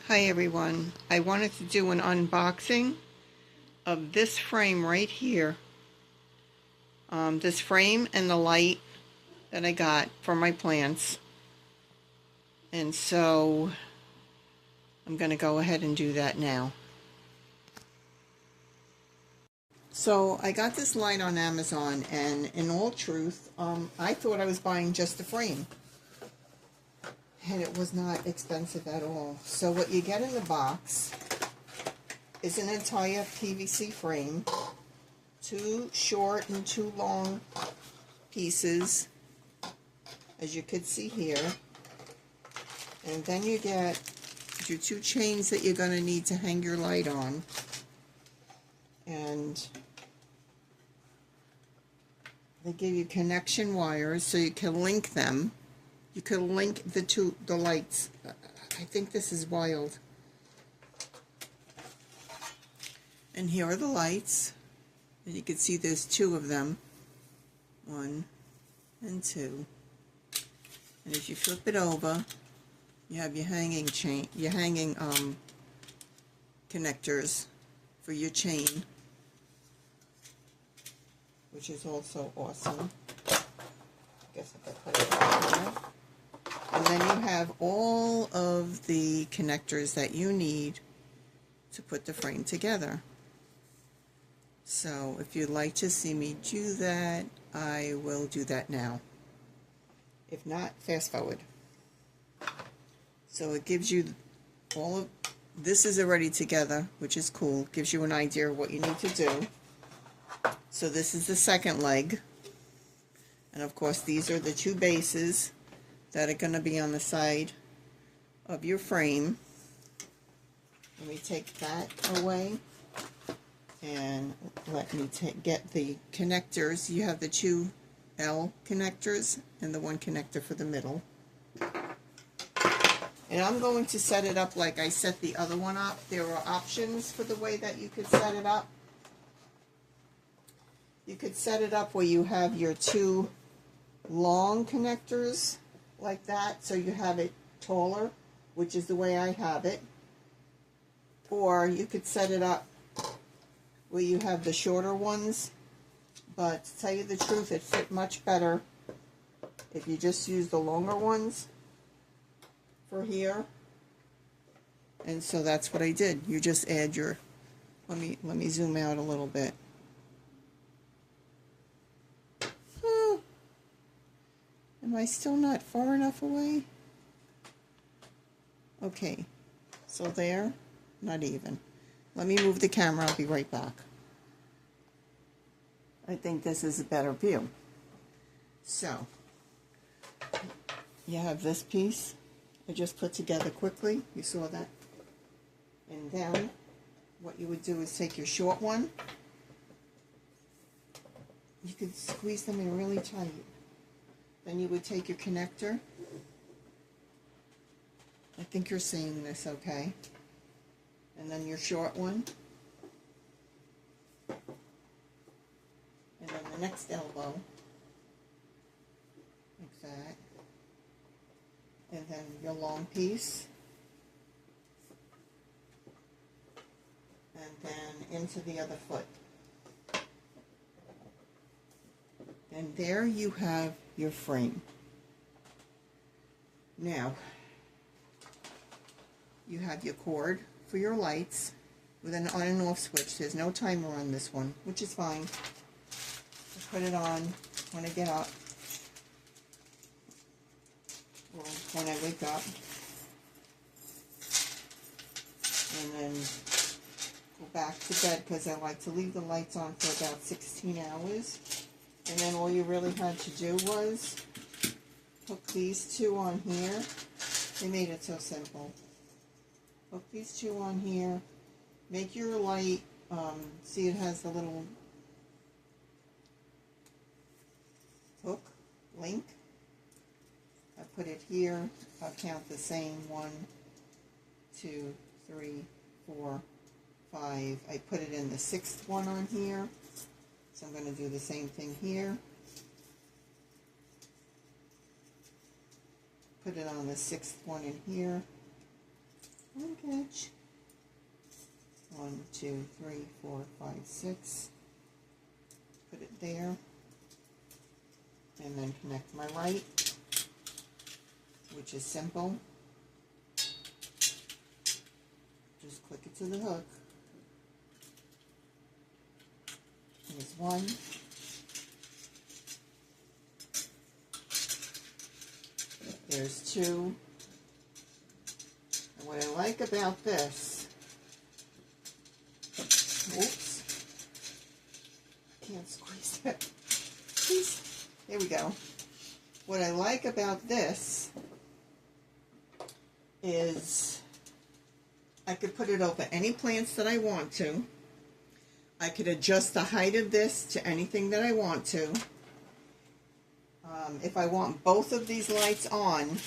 Hi everyone, I wanted to do an unboxing of this frame right here. This frame and the light that I got for my plants. And so I'm going to go ahead and do that now. So I got this light on Amazon, and in all truth, I thought I was buying just the frame. And it was not expensive at all. So what you get in the box is an entire PVC frame, 2 short and 2 long pieces, as you could see here. And then you get your 2 chains that you're going to need to hang your light on. And they give you connection wires so you can link them. You can link the lights. I think this is wild. And here are the lights. And you can see there's 2 of them. 1 and 2. And if you flip it over, you have your hanging connectors for your chain, which is also awesome. I guess I could put it right here. And then you have all of the connectors that you need to put the frame together. So if you'd like to see me do that, I will do that now. If not, fast forward. So it gives you all of this is already together, which is cool. Gives you an idea of what you need to do. So this is the second leg. And of course these are the 2 bases that are going to be on the side of your frame. Let me take that away and let me get the connectors. You have the 2 L connectors and the 1 connector for the middle. And I'm going to set it up like I set the other one up. There are options for the way that you could set it up. You could set it up where you have your 2 long connectors like that, so you have it taller, which is the way I have it. Or you could set it up where you have the shorter ones, but to tell you the truth, it fit much better if you just use the longer ones for here. And so that's what I did. You just add your, let me zoom out a little bit. Am I still not far enough away? Okay, so there, not even. Let me move the camera, I'll be right back. I think this is a better view. So, you have this piece I just put together quickly, you saw that? And then, what you would do is take your short one. You could squeeze them in really tight. Then you would take your connector. I think you're seeing this okay. And then your short one. And then the next elbow. Like that. And then your long piece. And then into the other foot. And there you have your frame. Now, you have your cord for your lights with an on and off switch. There's no timer on this one, which is fine. I put it on when I get up, or when I wake up, and then go back to bed because I like to leave the lights on for about 16 hours. And then all you really had to do was hook these 2 on here. They made it so simple. Hook these 2 on here. Make your light, see it has the little hook link. I put it here. I'll count the same 1, 2, 3, 4, 5. I put it in the 6th one on here. So I'm going to do the same thing here. Put it on the 6th one in here. One catch. 1, 2, 3, 4, 5, 6. Put it there. And then connect my right, which is simple. Just click it to the hook. There's 1. There's 2. And what I like about this, oops, can't squeeze that. Please. There we go. What I like about this is I could put it over any plants that I want to. I could adjust the height of this to anything that I want to. If I want both of these lights on,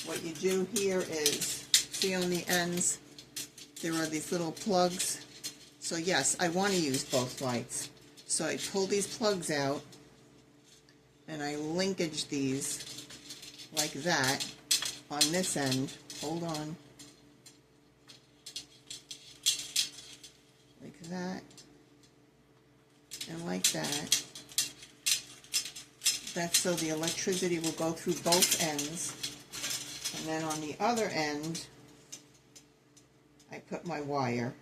what you do here is, see on the ends, there are these little plugs. So yes, I want to use both lights. So I pull these plugs out, and I linkage these like that on this end. Hold on. Like that, and like that. That's so the electricity will go through both ends. And then on the other end, I put my wire.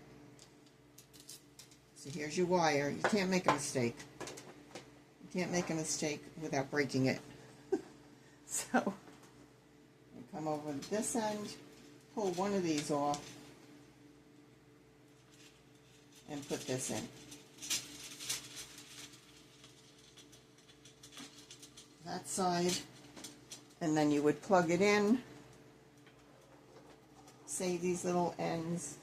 So here's your wire. You can't make a mistake. You can't make a mistake without breaking it. So, I come over to this end, pull one of these off, and put this in. That side, and then you would plug it in, save these little ends,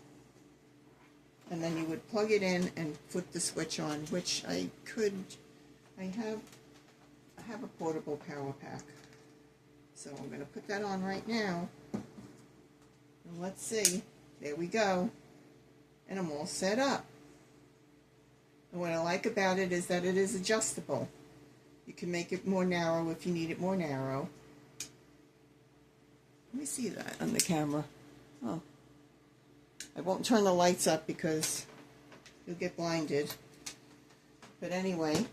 and then you would plug it in and put the switch on, which I have a portable power pack. So I'm going to put that on right now, and let's see, there we go, and I'm all set up. And what I like about it is that it is adjustable. You can make it more narrow if you need it more narrow. Let me see that on the camera. Oh, I won't turn the lights up because you'll get blinded. But anyway,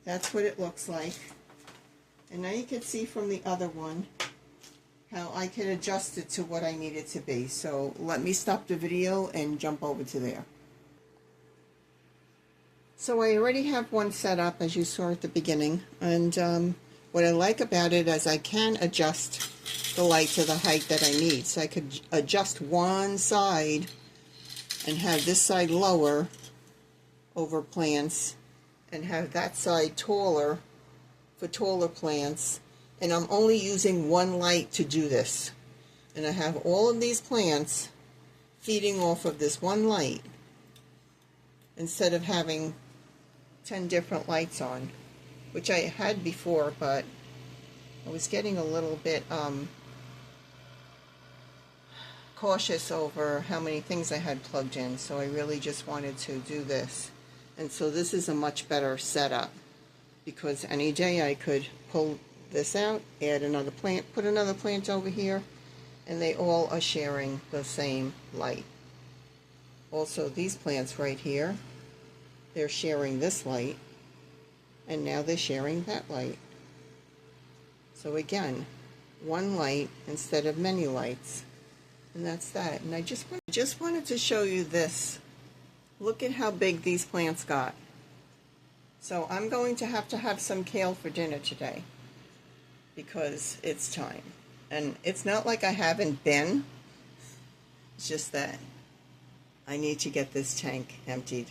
that's what it looks like. And now you can see from the other one how I can adjust it to what I need it to be. So let me stop the video and jump over to there. So I already have one set up, as you saw at the beginning, and what I like about it is I can adjust the light to the height that I need. So I could adjust one side and have this side lower over plants and have that side taller for taller plants, and I'm only using one light to do this. And I have all of these plants feeding off of this one light instead of having 10 different lights on, which I had before, but I was getting a little bit cautious over how many things I had plugged in, so I really just wanted to do this. And so this is a much better setup, because any day I could pull this out, add another plant, put another plant over here, and they all are sharing the same light. Also, these plants right here, they're sharing this light, and now they're sharing that light. So again, one light instead of many lights, and that's that. And I just wanted to show you this. Look at how big these plants got. So I'm going to have some kale for dinner today, because it's time. And it's not like I haven't been, it's just that I need to get this tank emptied.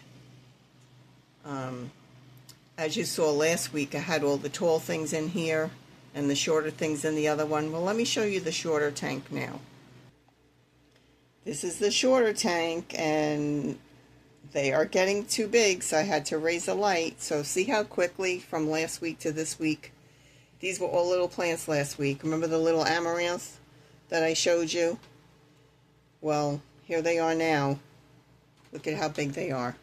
As you saw last week, I had all the tall things in here and the shorter things in the other one. Well, let me show you the shorter tank now. This is the shorter tank, and they are getting too big, so I had to raise a light. So see how quickly from last week to this week, these were all little plants last week. Remember the little amaranths that I showed you? Well, here they are now. Look at how big they are.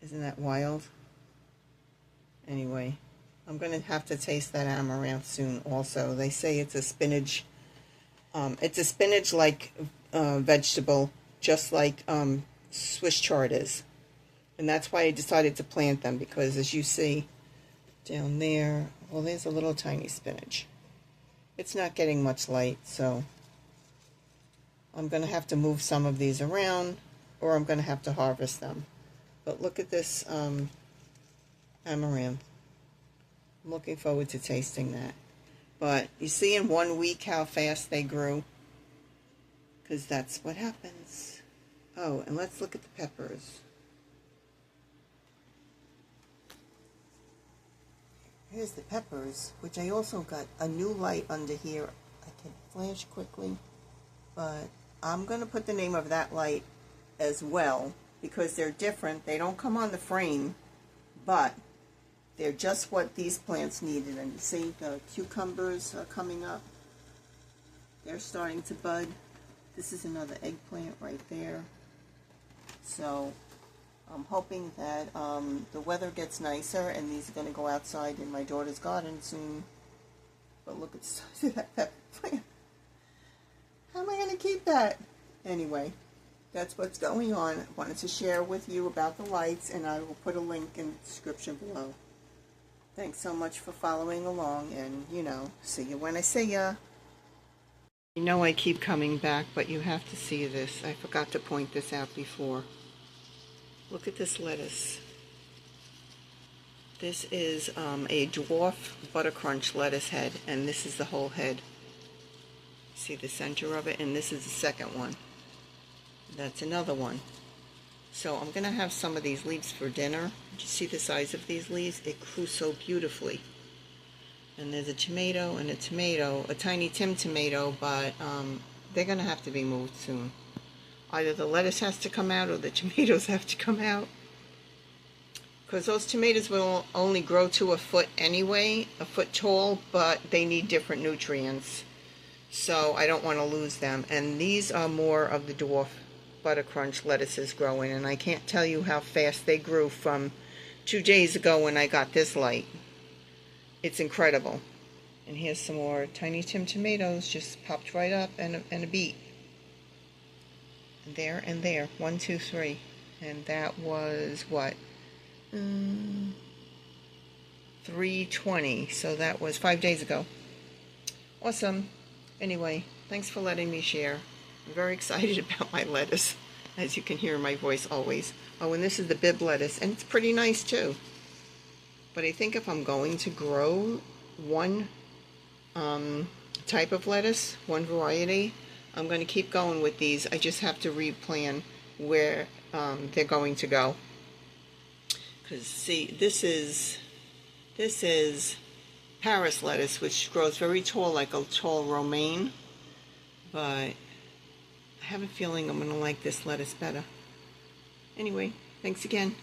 Isn't that wild? Anyway, I'm going to have to taste that amaranth soon also. They say it's a spinach, like vegetable, just like Swiss chard is. And that's why I decided to plant them, because as you see down there, well, there's a little tiny spinach. It's not getting much light, so I'm going to have to move some of these around, or I'm going to have to harvest them. But look at this amaranth. I'm looking forward to tasting that. But you see in 1 week how fast they grew? Because that's what happens. Oh, and let's look at the peppers. Here's the peppers, which I also got a new light under here. I can flash quickly, but I'm going to put the name of that light as well, because they're different. They don't come on the frame, but they're just what these plants needed. And you see the cucumbers are coming up. They're starting to bud. This is another eggplant right there. So I'm hoping that the weather gets nicer and these are going to go outside in my daughter's garden soon. But look at the size of that pepper plant. How am I going to keep that? Anyway, that's what's going on. I wanted to share with you about the lights, and I will put a link in the description below. Thanks so much for following along, and, you know, see you when I see ya. You know I keep coming back, but you have to see this. I forgot to point this out before. Look at this lettuce. This is a dwarf butter crunch lettuce head, and this is the whole head. See the center of it, and this is the second one. That's another one. So I'm going to have some of these leaves for dinner. Did you see the size of these leaves? It grew so beautifully. And there's a tomato and a tomato, a tiny Tim tomato, but they're going to have to be moved soon. Either the lettuce has to come out or the tomatoes have to come out. Because those tomatoes will only grow to a foot anyway, a foot tall, but they need different nutrients. So I don't want to lose them. And these are more of the dwarf butter crunch lettuces growing, and I can't tell you how fast they grew from 2 days ago when I got this light. It's incredible. And here's some more tiny Tim tomatoes, just popped right up, and a beet. There and there, 1, 2, 3, and that was what, 320. So that was 5 days ago. Awesome. Anyway, thanks for letting me share. I'm very excited about my lettuce, as you can hear in my voice always. Oh, and this is the bib lettuce, and it's pretty nice too. But I think if I'm going to grow one type of lettuce, one variety, I'm going to keep going with these. I just have to replan where they're going to go. Because see, this is Paris lettuce, which grows very tall, like a tall romaine. But I have a feeling I'm going to like this lettuce better. Anyway, thanks again.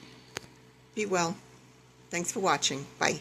Be well. Thanks for watching. Bye.